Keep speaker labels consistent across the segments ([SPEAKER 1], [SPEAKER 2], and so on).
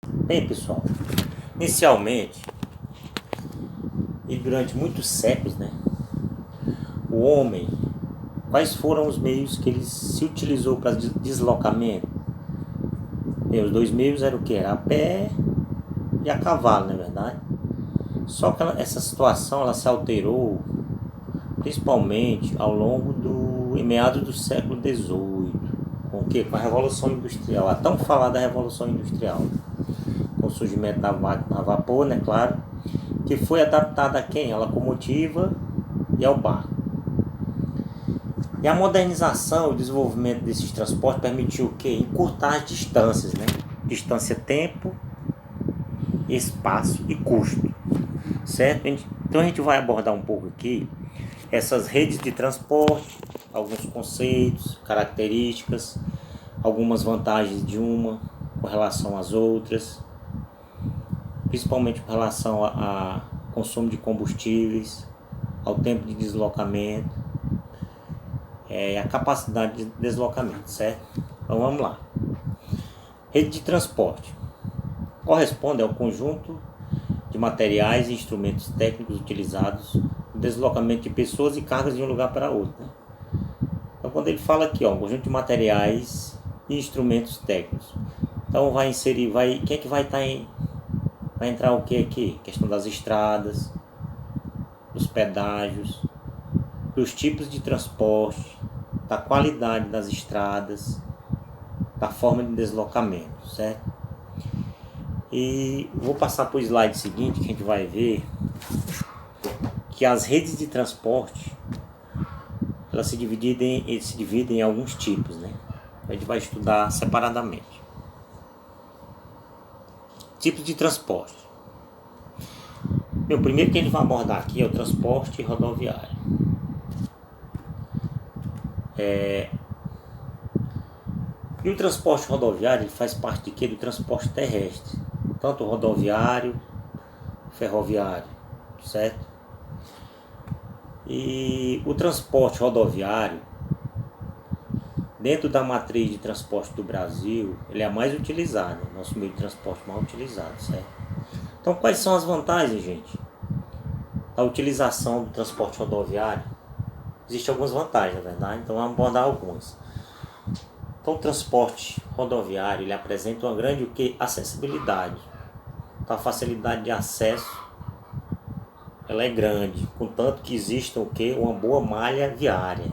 [SPEAKER 1] Bem, pessoal, inicialmente e durante muitos séculos, né, o homem, quais foram os meios que ele se utilizou para deslocamento? Bem, os dois meios eram o que? Era a pé e a cavalo, não é verdade? Só que essa situação ela se alterou principalmente ao longo em meados do século XVIII, com o que? Com a Revolução Industrial, a tão falada Revolução Industrial, com o surgimento da máquina a vapor, né, claro, que foi adaptada a quem? A locomotiva e ao barco. E a modernização e o desenvolvimento desses transportes permitiu o quê? Encurtar as distâncias, né? Distância, tempo, espaço e custo, certo? Então a gente vai abordar um pouco aqui essas redes de transporte, alguns conceitos, características, algumas vantagens de uma com relação às outras, principalmente com relação a consumo de combustíveis, ao tempo de deslocamento, a capacidade de deslocamento, certo? Então vamos lá. Rede de transporte corresponde ao conjunto de materiais e instrumentos técnicos utilizados no deslocamento de pessoas e cargas de um lugar para outro, né? Então quando ele fala aqui, ó, conjunto de materiais e instrumentos técnicos, então vai inserir, quem é que vai estar vai entrar o que aqui? Questão das estradas, dos pedágios, dos tipos de transporte, da qualidade das estradas, da forma de deslocamento, certo? E vou passar para o slide seguinte, que a gente vai ver que as redes de transporte elas se dividem em alguns tipos, né? A gente vai estudar separadamente. Tipos de transporte. O primeiro que a gente vai abordar aqui é o transporte rodoviário. E o transporte rodoviário ele faz parte de quê? Do transporte terrestre, tanto rodoviário, ferroviário, certo? E o transporte rodoviário, dentro da matriz de transporte do Brasil, ele é a mais utilizado, nosso meio de transporte mais utilizado, certo? Então quais são as vantagens, gente, da utilização do transporte rodoviário? Existem algumas vantagens, na verdade, então vamos abordar algumas. Então o transporte rodoviário ele apresenta uma grande acessibilidade. Então a facilidade de acesso ela é grande, contanto que exista uma boa malha viária.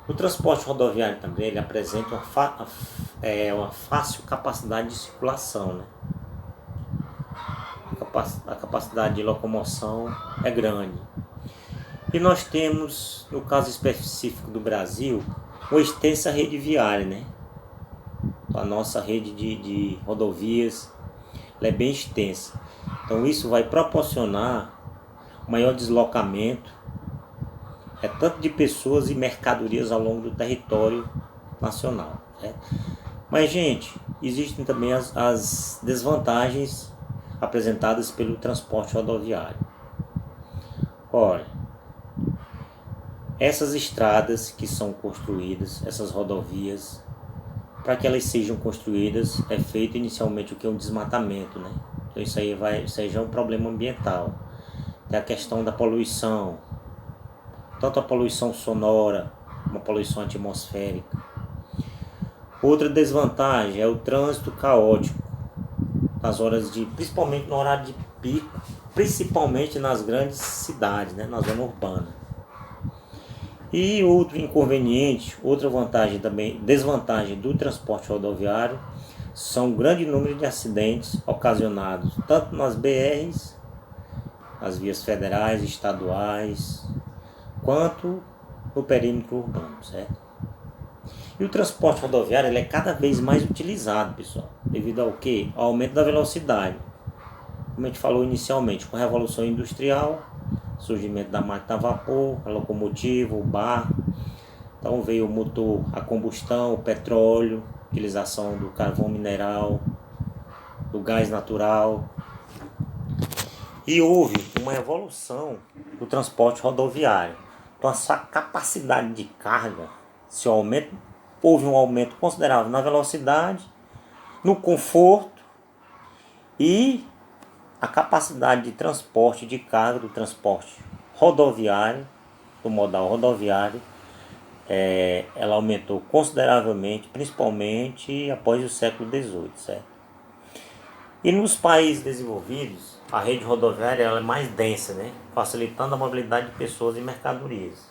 [SPEAKER 1] O transporte rodoviário também ele apresenta uma fácil capacidade de circulação, né? A capacidade de locomoção é grande. E nós temos, no caso específico do Brasil, uma extensa rede viária, né? A nossa rede de rodovias ela é bem extensa. Então isso vai proporcionar maior deslocamento tanto de pessoas e mercadorias ao longo do território nacional, certo? Mas, gente, existem também as desvantagens apresentadas pelo transporte rodoviário. Olha, essas estradas que são construídas, essas rodovias, para que elas sejam construídas é feito inicialmente o que é um desmatamento, né? Então isso aí já é um problema ambiental. Tem a questão da poluição, tanto a poluição sonora como a poluição atmosférica. Outra desvantagem é o trânsito caótico nas horas principalmente no horário de pico, principalmente nas grandes cidades, né, na zona urbana. E outro inconveniente, outra vantagem também, desvantagem do transporte rodoviário, são um grande número de acidentes ocasionados tanto nas BRs, as vias federais, estaduais, quanto no perímetro urbano, certo? E o transporte rodoviário ele é cada vez mais utilizado, pessoal, devido ao quê? Ao aumento da velocidade. Como a gente falou inicialmente, com a Revolução Industrial, surgimento da máquina a vapor, a locomotiva, o barco. Então veio o motor a combustão, o petróleo, utilização do carvão mineral, do gás natural. E houve uma evolução do transporte rodoviário. Então essa capacidade de carga, houve um aumento considerável na velocidade, no conforto E a capacidade de transporte de carga do transporte rodoviário, do modal rodoviário, ela aumentou consideravelmente, principalmente após o século XVIII, certo? E nos países desenvolvidos, a rede rodoviária ela é mais densa, né? Facilitando a mobilidade de pessoas e mercadorias.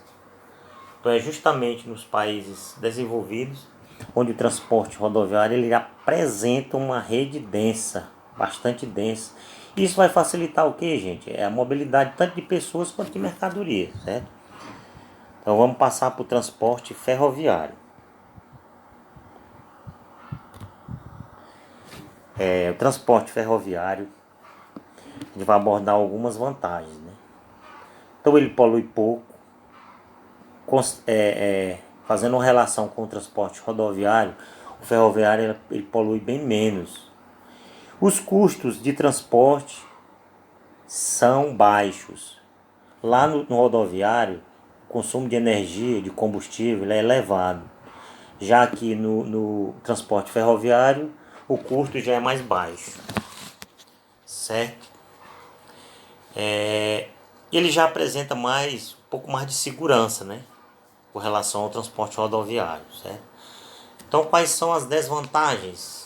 [SPEAKER 1] Então é justamente nos países desenvolvidos onde o transporte rodoviário ele apresenta uma rede densa, bastante densa. Isso vai facilitar o que, gente? É a mobilidade tanto de pessoas quanto de mercadorias, certo? Então vamos passar para o transporte ferroviário. O transporte ferroviário, a gente vai abordar algumas vantagens, né? Então ele polui pouco, fazendo uma relação com o transporte rodoviário, o ferroviário ele polui bem menos. Os custos de transporte são baixos. Lá no rodoviário, o consumo de energia, de combustível é elevado. Já que no transporte ferroviário, o custo já é mais baixo. Certo? Ele já apresenta um pouco mais de segurança, né? Com relação ao transporte rodoviário, certo? Então, quais são as desvantagens?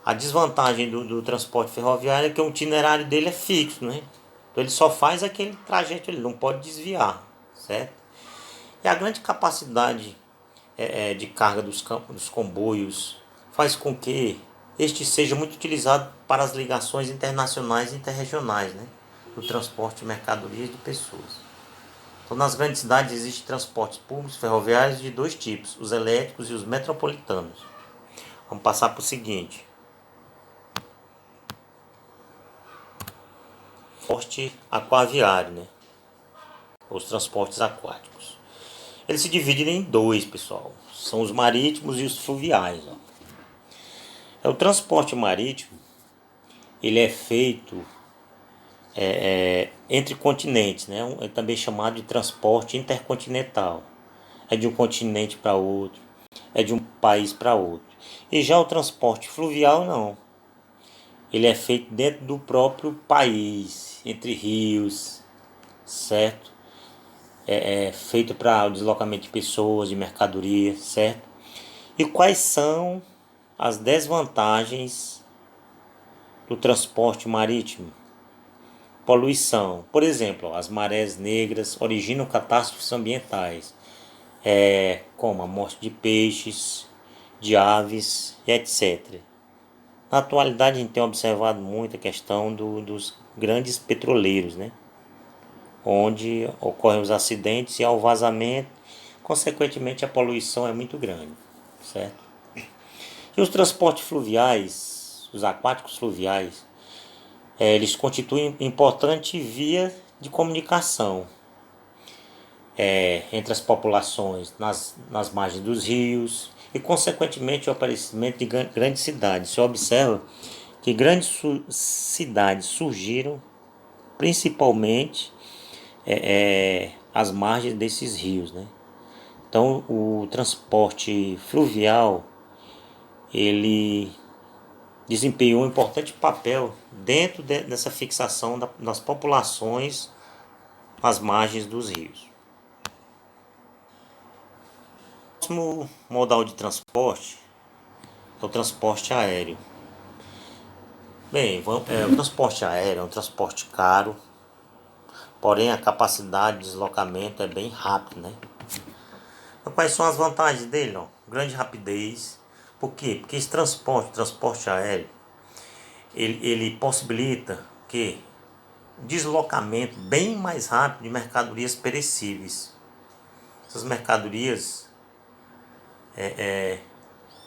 [SPEAKER 1] A desvantagem do transporte ferroviário é que o itinerário dele é fixo, né? Então ele só faz aquele trajeto, ele não pode desviar, certo? E a grande capacidade de carga dos comboios faz com que este seja muito utilizado para as ligações internacionais e interregionais, né? Do transporte de mercadorias e de pessoas. Então, nas grandes cidades existem transportes públicos ferroviários de dois tipos, os elétricos e os metropolitanos. Vamos passar para o seguinte. Transporte aquaviário, né? Os transportes aquáticos. Eles se dividem em dois, pessoal. São os marítimos e os fluviais. O transporte marítimo, ele é feito entre continentes, né? É também chamado de transporte intercontinental. É de um continente para outro, é de um país para outro. E já o transporte fluvial não. Ele é feito dentro do próprio país, entre rios, certo? É feito para o deslocamento de pessoas, de mercadorias, certo? E quais são as desvantagens do transporte marítimo? Poluição. Por exemplo, as marés negras originam catástrofes ambientais, como a morte de peixes, de aves e etc. Na atualidade a gente tem observado muito a questão dos grandes petroleiros, né? Onde ocorrem os acidentes e ao vazamento, consequentemente a poluição é muito grande, certo? E os transportes fluviais, os aquáticos fluviais, eles constituem importante via de comunicação entre as populações nas margens dos rios e, consequentemente, o aparecimento de grandes cidades. Se observa que grandes cidades surgiram principalmente às margens desses rios, né? Então, o transporte fluvial ele desempenhou um importante papel dentro dessa fixação das populações às margens dos rios. O próximo modal de transporte é o transporte aéreo. Bem, o transporte aéreo é um transporte caro, porém a capacidade de deslocamento é bem rápida, né? Então, quais são as vantagens dele? Ó? Grande rapidez. Por quê? Porque esse transporte aéreo, ele possibilita que deslocamento bem mais rápido de mercadorias perecíveis. Essas mercadorias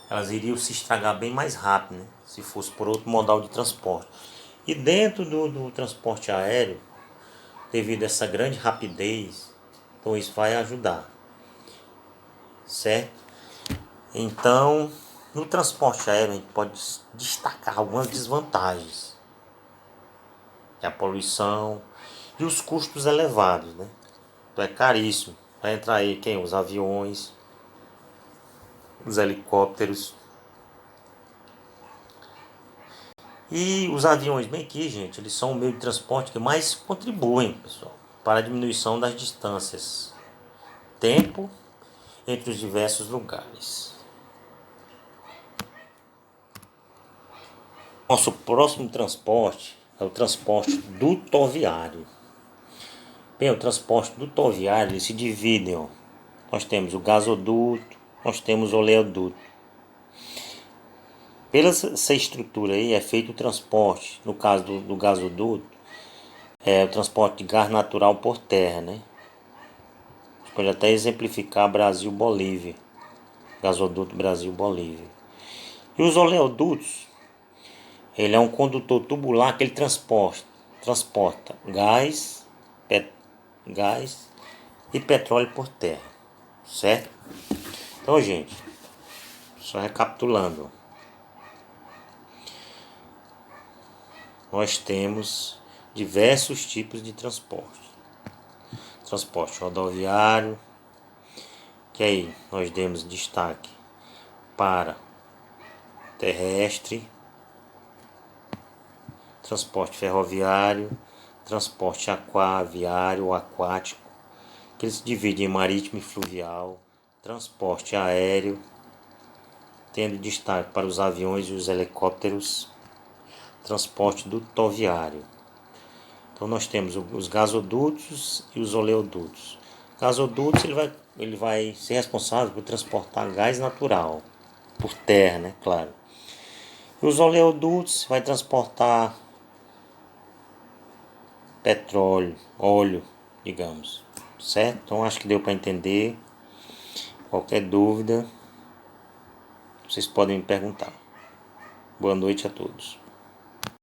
[SPEAKER 1] elas iriam se estragar bem mais rápido, né? Se fosse por outro modal de transporte. E dentro do transporte aéreo, devido a essa grande rapidez, então isso vai ajudar, certo? Então, no transporte aéreo a gente pode destacar algumas desvantagens, que é a poluição e os custos elevados, né? Então é caríssimo. Vai entrar aí quem? Os aviões, os helicópteros. E os aviões, bem aqui, gente, eles são o meio de transporte que mais contribuem, pessoal, para a diminuição das distâncias, tempo entre os diversos lugares. Nosso próximo transporte é o transporte dutoviário. Bem, o transporte dutoviário ele se divide, ó. Nós temos o gasoduto, nós temos o oleoduto. Pela essa estrutura aí é feito o transporte, no caso do gasoduto, é o transporte de gás natural por terra, né? A gente pode até exemplificar Brasil-Bolívia, gasoduto Brasil-Bolívia. E os oleodutos, ele é um condutor tubular que ele transporta gás e petróleo por terra, certo? Então, gente, só recapitulando, nós temos diversos tipos de transporte. Transporte rodoviário, que aí nós demos destaque para terrestre, transporte ferroviário, transporte aquaviário ou aquático, que eles dividem em marítimo e fluvial, transporte aéreo, tendo destaque para os aviões e os helicópteros, transporte dutoviário. Então nós temos os gasodutos e os oleodutos. Gasodutos ele vai ser responsável por transportar gás natural por terra, né? Claro. E os oleodutos vai transportar petróleo, óleo, digamos, certo? Então acho que deu para entender. Qualquer dúvida, vocês podem me perguntar. Boa noite a todos.